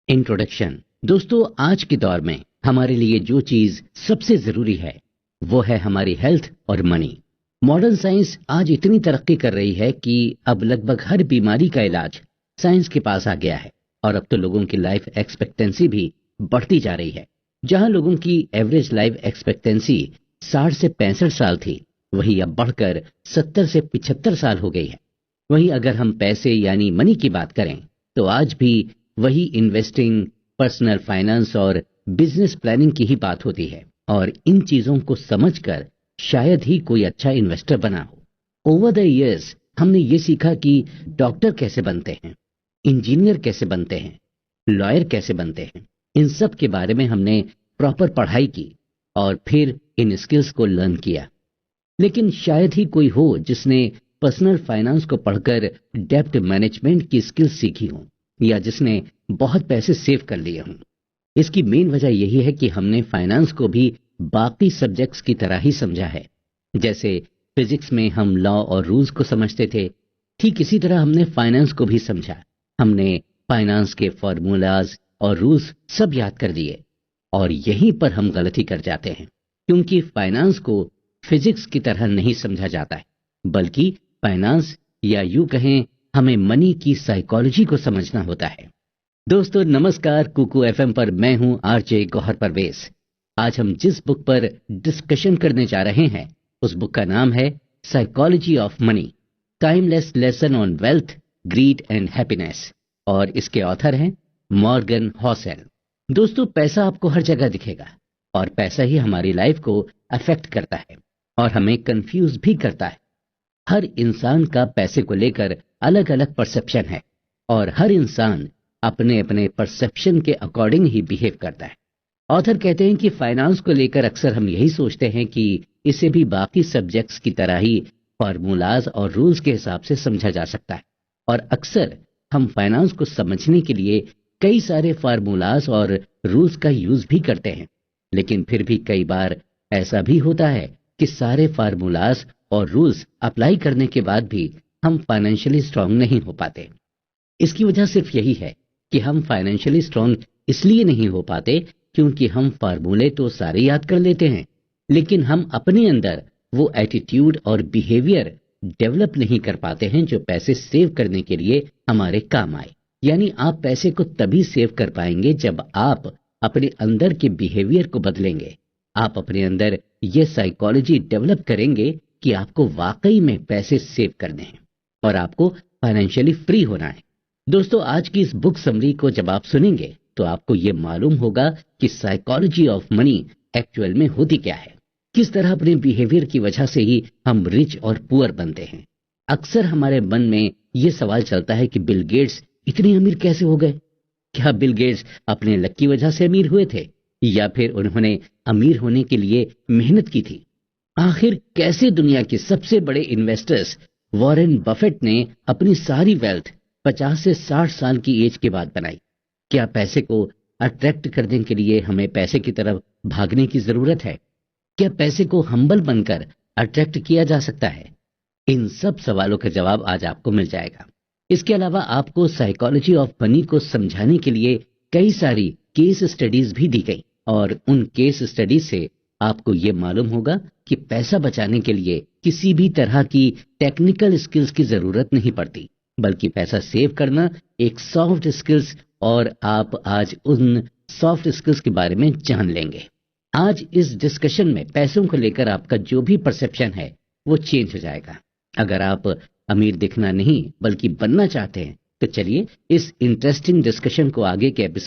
Introduction. दोस्तों, आज के दौर में हमारे लिए जो चीज सबसे जरूरी है वो है हमारी हेल्थ और मनी। मॉडर्न साइंस आज इतनी तरक्की कर रही है कि अब लगभग हर बीमारी का इलाज साइंस के पास आ गया है। और अब तो लोगों की लाइफ एक्सपेक्टेंसी भी बढ़ती जा रही है। जहां लोगों की एवरेज लाइफ एक्सपेक्टेंसी 60 से 65 साल थी, वही अब बढ़कर 70 से 75 साल हो गई है। वहीं अगर हम पैसे यानी मनी की बात करें तो आज भी वही इन्वेस्टिंग, पर्सनल फाइनेंस और बिजनेस प्लानिंग की ही बात होती है। और इन चीजों को समझकर शायद ही कोई अच्छा इन्वेस्टर बना हो। ओवर द इयर्स हमने ये सीखा कि डॉक्टर कैसे बनते हैं, इंजीनियर कैसे बनते हैं, लॉयर कैसे बनते हैं। इन सब के बारे में हमने प्रॉपर पढ़ाई की और फिर इन स्किल्स को लर्न किया। लेकिन शायद ही कोई हो जिसने पर्सनल फाइनेंस को पढ़कर डेब्ट मैनेजमेंट की स्किल्स सीखी हो या जिसने बहुत पैसे सेव कर लिए हों। इसकी मेन वजह यही है कि हमने फाइनेंस को भी बाकी सब्जेक्ट्स की तरह ही समझा है। जैसे फिजिक्स में हम लॉ और रूल्स को समझते थे, ठीक इसी तरह हमने फाइनेंस को भी समझा। हमने फाइनेंस के फॉर्मूलाज और रूल्स सब याद कर दिए। और यहीं पर हम गलती कर जाते हैं, क्योंकि फाइनेंस को फिजिक्स की तरह नहीं समझा जाता है, बल्कि फाइनेंस या यूं कहें हमें मनी की साइकोलॉजी को समझना होता है। दोस्तों नमस्कार, कुकू एफएम पर मैं हूं आरजे गौहर परवेज। आज हम जिस बुक पर डिस्कशन करने जा रहे हैं उस बुक का नाम है psychology of money, timeless lesson on wealth, grid and happiness. और इसके ऑथर हैं मॉर्गन हॉसेल। दोस्तों, पैसा आपको हर जगह दिखेगा और पैसा ही हमारी लाइफ को अफेक्ट करता है और हमें कंफ्यूज भी करता है। हर इंसान का पैसे को लेकर अलग अलग परसेप्शन है और हर इंसान अपने अपने परसेप्शन के अकॉर्डिंग ही बिहेव करता है। ऑथर कहते हैं कि फाइनेंस को लेकर अक्सर हम यही सोचते हैं कि इसे भी बाकी सब्जेक्ट्स की तरह ही फॉर्मूलाज और रूल्स के हिसाब से समझा जा सकता है। और अक्सर हम फाइनेंस को समझने के लिए कई सारे फार्मूलाज और रूल्स का यूज भी करते हैं। लेकिन फिर भी कई बार ऐसा भी होता है कि सारे फार्मूलाज और रूल्स अप्लाई करने के बाद भी हम फाइनेंशियली स्ट्रांग नहीं हो पाते। इसकी वजह सिर्फ यही है कि हम फाइनेंशियली स्ट्रांग इसलिए नहीं हो पाते क्योंकि हम फार्मूले तो सारे याद कर लेते हैं, लेकिन हम अपने अंदर वो एटीट्यूड और बिहेवियर डेवलप नहीं कर पाते हैं जो पैसे सेव करने के लिए हमारे काम आए। यानी आप पैसे को तभी सेव कर पाएंगे जब आप अपने अंदर के बिहेवियर को बदलेंगे। आप अपने अंदर ये साइकोलॉजी डेवलप करेंगे कि आपको वाकई में पैसे सेव करने हैं और आपको फाइनेंशियली फ्री होना है। दोस्तों, आज की इस बुक समरी को जब आप सुनेंगे तो आपको ये मालूम होगा कि साइकोलॉजी ऑफ मनी एक्चुअल में होती क्या है, किस तरह अपने बिहेवियर की वजह से ही हम रिच और पुअर बनते हैं। अक्सर हमारे मन में ये सवाल चलता है कि बिल गेट्स इतने अमीर कैसे हो गए। क्या बिल गेट्स अपने लक की वजह से अमीर हुए थे या फिर उन्होंने अमीर होने के लिए मेहनत की थी। आखिर कैसे दुनिया के सबसे बड़े इन्वेस्टर्स वॉरेन बफेट ने अपनी सारी वेल्थ 50 से 60 साल की एज के बाद बनाई। क्या पैसे को अट्रैक्ट करने के लिए हमें पैसे की तरफ भागने की जरूरत है? क्या पैसे को हम्बल बनकर अट्रैक्ट किया जा सकता है? इन सब सवालों का जवाब आज आपको मिल जाएगा। इसके अलावा आपको साइकोलॉजी ऑफ मनी को समझाने के लिए कई सारी केस स्टडीज भी दी गई और उन केस स्टडीज से आपको ये मालूम होगा कि पैसा बचाने के लिए किसी भी तरह की टेक्निकल स्किल्स की जरूरत नहीं पड़ती, बल्कि पैसा सेव करना एक सॉफ्ट स्किल्स। और आप आज उन सॉफ्ट स्किल्स के बारे में जान लेंगे। आज इस डिस्कशन में पैसों को लेकर आपका जो भी परसेप्शन है वो चेंज हो जाएगा। अगर आप अमीर दिखना नहीं बल्कि बनना चाहते हैं तो चलिए इस इंटरेस्टिंग डिस्कशन को आगे के एपिसोड